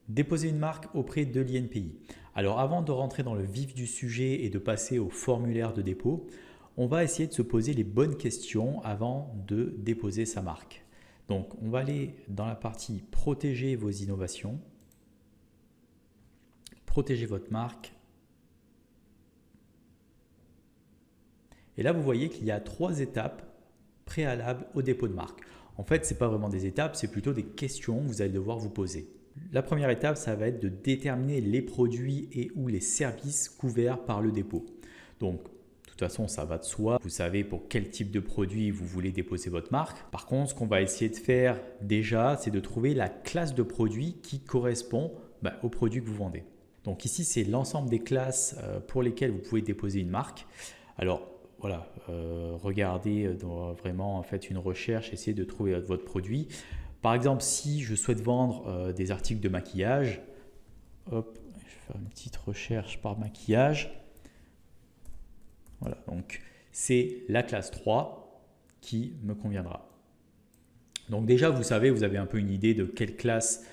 Déposer une marque auprès de l'INPI. Alors avant de rentrer dans le vif du sujet et de passer au formulaire de dépôt, on va essayer de se poser les bonnes questions avant de déposer sa marque. Donc on va aller dans la partie protéger vos innovations, protéger votre marque. Et là vous voyez qu'il y a 3 étapes préalables au dépôt de marque. En fait, ce n'est pas vraiment des étapes, c'est plutôt des questions que vous allez devoir vous poser. La première étape, ça va être de déterminer les produits et ou les services couverts par le dépôt. Donc, de toute façon, ça va de soi. Vous savez pour quel type de produit vous voulez déposer votre marque. Par contre, ce qu'on va essayer de faire déjà, c'est de trouver la classe de produit qui correspond au produit que vous vendez. Donc ici, c'est l'ensemble des classes pour lesquelles vous pouvez déposer une marque. Alors, voilà, regardez vraiment, faites une recherche, essayez de trouver votre produit. Par exemple, si je souhaite vendre des articles de maquillage, hop, je vais faire une petite recherche par maquillage. Voilà, donc c'est la classe 3 qui me conviendra. Donc déjà, vous savez, vous avez un peu une idée de quelle classe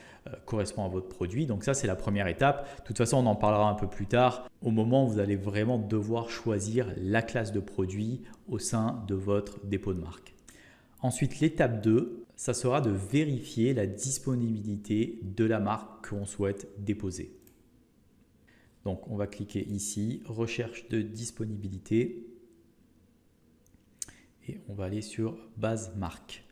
correspond à votre produit. Donc ça, c'est la première étape. De toute façon, on en parlera un peu plus tard, au moment où vous allez vraiment devoir choisir la classe de produit au sein de votre dépôt de marque. Ensuite, l'étape 2, ça sera de vérifier la disponibilité de la marque qu'on souhaite déposer. Donc, on va cliquer ici, recherche de disponibilité et on va aller sur base marque.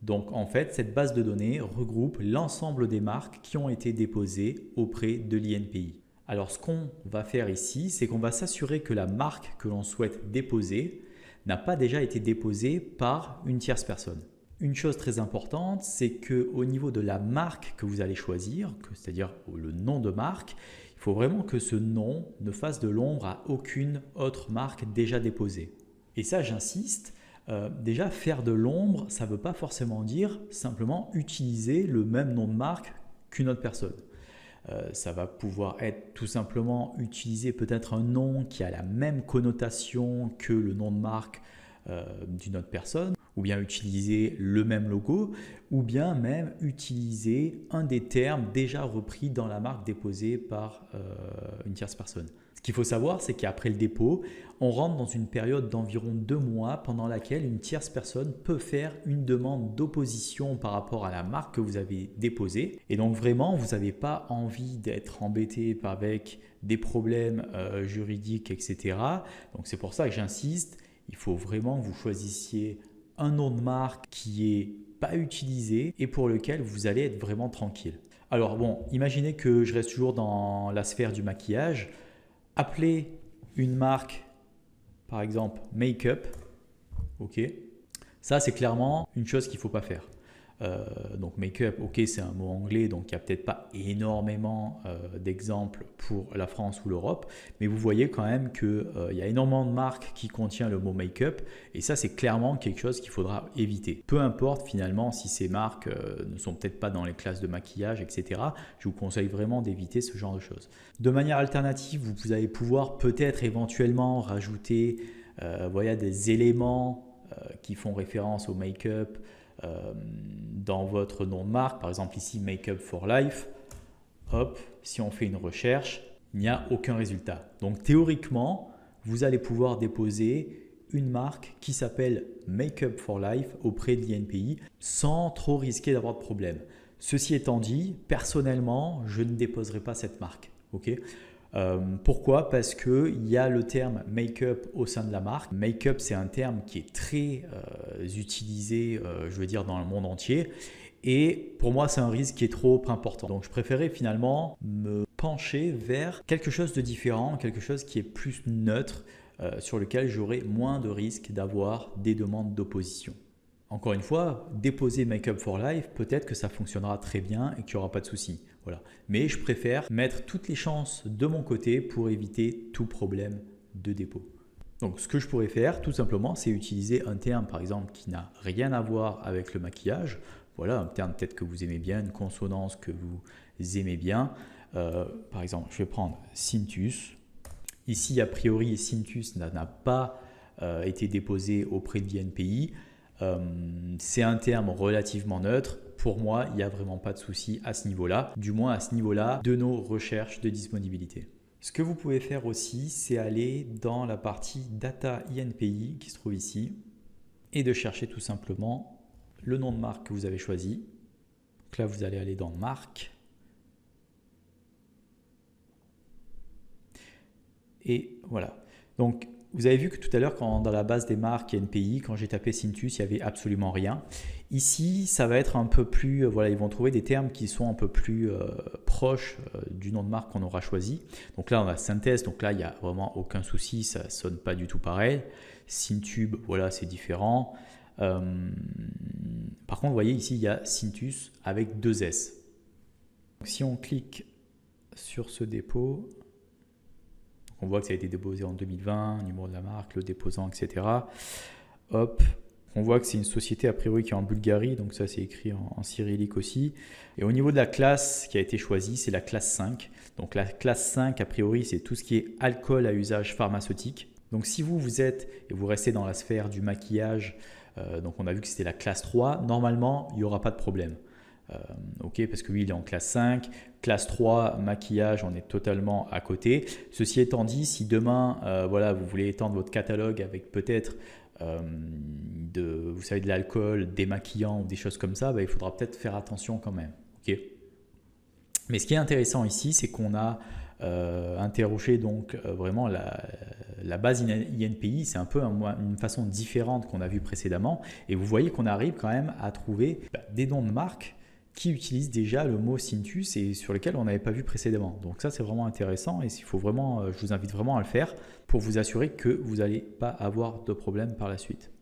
Donc, en fait, cette base de données regroupe l'ensemble des marques qui ont été déposées auprès de l'INPI. Alors, ce qu'on va faire ici, c'est qu'on va s'assurer que la marque que l'on souhaite déposer n'a pas déjà été déposée par une tierce personne. Une chose très importante, c'est qu'au niveau de la marque que vous allez choisir, c'est-à-dire le nom de marque, il faut vraiment que ce nom ne fasse de l'ombre à aucune autre marque déjà déposée. Et ça, j'insiste, déjà faire de l'ombre, ça ne veut pas forcément dire simplement utiliser le même nom de marque qu'une autre personne. Ça va pouvoir être tout simplement utiliser peut-être un nom qui a la même connotation que le nom de marque d'une autre personne, ou bien utiliser le même logo, ou bien même utiliser un des termes déjà repris dans la marque déposée par une tierce personne. Ce qu'il faut savoir, c'est qu'après le dépôt, on rentre dans une période d'environ 2 mois pendant laquelle une tierce personne peut faire une demande d'opposition par rapport à la marque que vous avez déposée. Et donc vraiment, vous n'avez pas envie d'être embêté avec des problèmes juridiques, etc. Donc c'est pour ça que j'insiste, il faut vraiment que vous choisissiez un nom de marque qui est pas utilisé et pour lequel vous allez être vraiment tranquille. Alors bon, imaginez que je reste toujours dans la sphère du maquillage. Appelez une marque, par exemple Make-up, ok. Ça, c'est clairement une chose qu'il ne faut pas faire. Donc Make-up, ok, c'est un mot anglais, donc il n'y a peut-être pas énormément d'exemples pour la France ou l'Europe, mais vous voyez quand même qu'il y a énormément de marques qui contiennent le mot Make-up, et ça, c'est clairement quelque chose qu'il faudra éviter. Peu importe finalement si ces marques ne sont peut-être pas dans les classes de maquillage, etc. Je vous conseille vraiment d'éviter ce genre de choses. De manière alternative, vous allez pouvoir peut-être éventuellement rajouter des éléments qui font référence au make-up dans votre nom de marque, par exemple ici Make-up for Life. Hop, si on fait une recherche, il n'y a aucun résultat. Donc théoriquement, vous allez pouvoir déposer une marque qui s'appelle Make-up for Life auprès de l'INPI sans trop risquer d'avoir de problème. Ceci étant dit, personnellement, je ne déposerai pas cette marque. Okay. Pourquoi? Parce qu'il y a le terme make-up au sein de la marque. Make-up, c'est un terme qui est très utilisé, je veux dire, dans le monde entier. Et pour moi, c'est un risque qui est trop important. Donc, je préférais finalement me pencher vers quelque chose de différent, quelque chose qui est plus neutre, sur lequel j'aurai moins de risques d'avoir des demandes d'opposition. Encore une fois, déposer Make-up for Life, peut-être que ça fonctionnera très bien et qu'il n'y aura pas de souci. Voilà. Mais je préfère mettre toutes les chances de mon côté pour éviter tout problème de dépôt. Donc ce que je pourrais faire tout simplement, c'est utiliser un terme par exemple qui n'a rien à voir avec le maquillage. Voilà, un terme peut-être que vous aimez bien, une consonance que vous aimez bien. Par exemple, je vais prendre Cintus. Ici, a priori, Cintus n'a pas été déposé auprès de l'INPI. C'est un terme relativement neutre. Pour moi, il n'y a vraiment pas de souci à ce niveau-là, du moins à ce niveau-là de nos recherches de disponibilité. Ce que vous pouvez faire aussi, c'est aller dans la partie Data INPI qui se trouve ici et de chercher tout simplement le nom de marque que vous avez choisi. Donc là, vous allez aller dans Marque. Et voilà. Donc, vous avez vu que tout à l'heure, dans la base des marques INPI, quand j'ai tapé Cintus, il n'y avait absolument rien. Ici, ça va être un peu plus, voilà, ils vont trouver des termes qui sont un peu plus proches du nom de marque qu'on aura choisi. Donc là, on a synthèse, donc là, il n'y a vraiment aucun souci, ça ne sonne pas du tout pareil. Syntube, voilà, c'est différent. Par contre, vous voyez ici, il y a Cintus avec 2 S. Donc, si on clique sur ce dépôt, on voit que ça a été déposé en 2020, numéro de la marque, le déposant, etc. Hop, on voit que c'est une société a priori qui est en Bulgarie, donc ça c'est écrit en cyrillique aussi. Et au niveau de la classe qui a été choisie, c'est la classe 5. Donc la classe 5 a priori c'est tout ce qui est alcool à usage pharmaceutique. Donc si vous êtes et vous restez dans la sphère du maquillage, donc on a vu que c'était la classe 3, normalement il n'y aura pas de problème. Ok, parce que lui il est en classe 5, classe 3, maquillage, on est totalement à côté. Ceci étant dit, si demain voilà, vous voulez étendre votre catalogue avec peut-être vous savez, de l'alcool, démaquillant ou des choses comme ça, il faudra peut-être faire attention quand même. Okay. Mais ce qui est intéressant ici, c'est qu'on a interrogé donc vraiment la base INPI, c'est un peu une façon différente qu'on a vu précédemment. Et vous voyez qu'on arrive quand même à trouver des noms de marques qui utilisent déjà le mot Cintus et sur lequel on n'avait pas vu précédemment. Donc ça, c'est vraiment intéressant et il faut vraiment, je vous invite vraiment à le faire pour vous assurer que vous n'allez pas avoir de problème par la suite.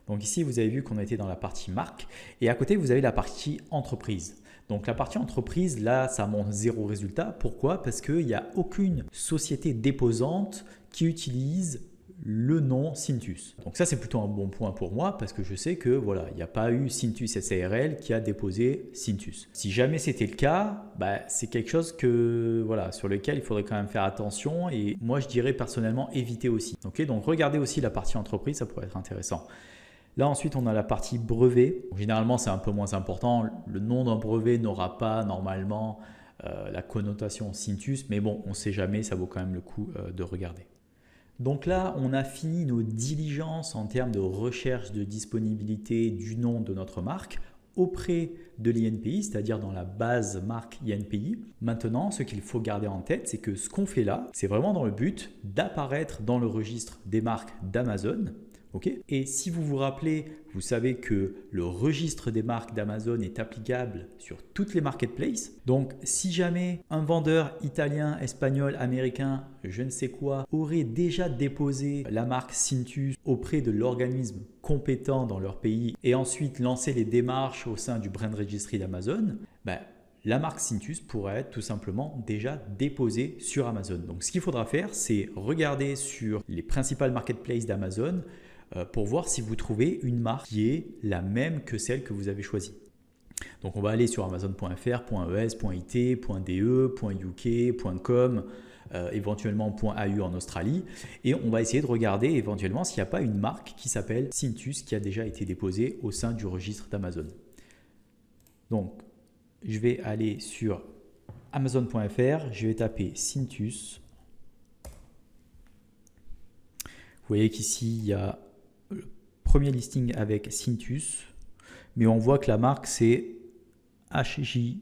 Donc ici, vous avez vu qu'on était dans la partie marque et à côté, vous avez la partie entreprise. Donc la partie entreprise, là, ça montre 0 résultat. Pourquoi? Parce qu'il n'y a aucune société déposante qui utilise le nom Cintus. Donc ça, c'est plutôt un bon point pour moi parce que je sais que voilà, il n'y a pas eu Cintus SARL qui a déposé Cintus. Si jamais c'était le cas, c'est quelque chose que voilà, sur lequel il faudrait quand même faire attention et moi, je dirais personnellement éviter aussi. Okay, donc regardez aussi la partie entreprise, ça pourrait être intéressant. Là, ensuite, on a la partie brevet. Généralement, c'est un peu moins important. Le nom d'un brevet n'aura pas normalement la connotation Cintus, mais bon, on ne sait jamais, ça vaut quand même le coup de regarder. Donc là, on a fini nos diligences en termes de recherche de disponibilité du nom de notre marque auprès de l'INPI, c'est-à-dire dans la base marque INPI. Maintenant, ce qu'il faut garder en tête, c'est que ce qu'on fait là, c'est vraiment dans le but d'apparaître dans le registre des marques d'Amazon. Okay. Et si vous vous rappelez, vous savez que le registre des marques d'Amazon est applicable sur toutes les marketplaces. Donc, si jamais un vendeur italien, espagnol, américain, je ne sais quoi, aurait déjà déposé la marque Cintus auprès de l'organisme compétent dans leur pays et ensuite lancé les démarches au sein du Brand Registry d'Amazon, la marque Cintus pourrait être tout simplement déjà déposée sur Amazon. Donc, ce qu'il faudra faire, c'est regarder sur les principales marketplaces d'Amazon pour voir si vous trouvez une marque qui est la même que celle que vous avez choisie. Donc on va aller sur amazon.fr, .es, .it, .de, .uk, .com, éventuellement .au en Australie et on va essayer de regarder éventuellement s'il n'y a pas une marque qui s'appelle Cintus qui a déjà été déposée au sein du registre d'Amazon. Donc je vais aller sur amazon.fr, je vais taper Cintus. Vous voyez qu'ici il y a le premier listing avec Cintus, mais on voit que la marque c'est HJQ.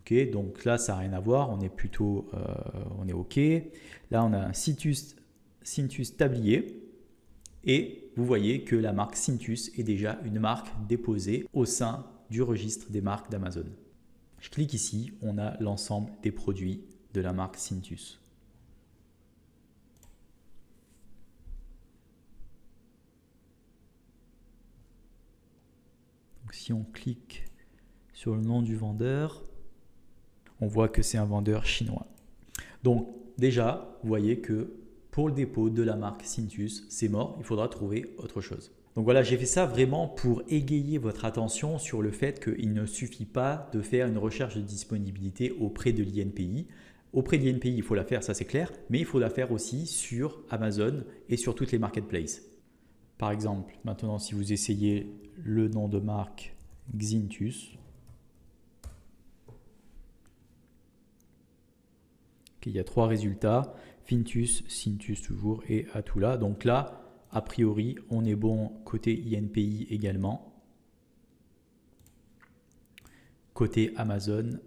Okay, donc là ça n'a rien à voir, on est plutôt on est OK. Là on a un Cintus tablier et vous voyez que la marque Cintus est déjà une marque déposée au sein du registre des marques d'Amazon. Je clique ici, on a l'ensemble des produits de la marque Cintus. Donc si on clique sur le nom du vendeur, on voit que c'est un vendeur chinois. Donc déjà, vous voyez que pour le dépôt de la marque Cintus, c'est mort, il faudra trouver autre chose. Donc voilà, j'ai fait ça vraiment pour égayer votre attention sur le fait qu'il ne suffit pas de faire une recherche de disponibilité auprès de l'INPI. Auprès de l'INPI, il faut la faire, ça c'est clair, mais il faut la faire aussi sur Amazon et sur toutes les marketplaces. Par exemple, maintenant si vous essayez le nom de marque Xintus, il y a 3 résultats, Fintus, Cintus toujours et Atula. Donc là, a priori, on est bon côté INPI également. Côté Amazon,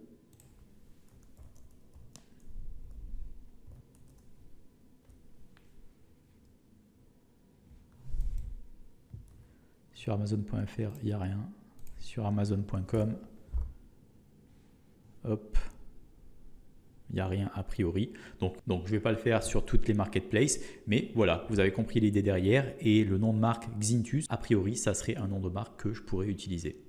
sur Amazon.fr, il n'y a rien. Sur Amazon.com, hop, il n'y a rien a priori. Donc je ne vais pas le faire sur toutes les marketplaces, mais voilà, vous avez compris l'idée derrière. Et le nom de marque Xintus, a priori, ça serait un nom de marque que je pourrais utiliser.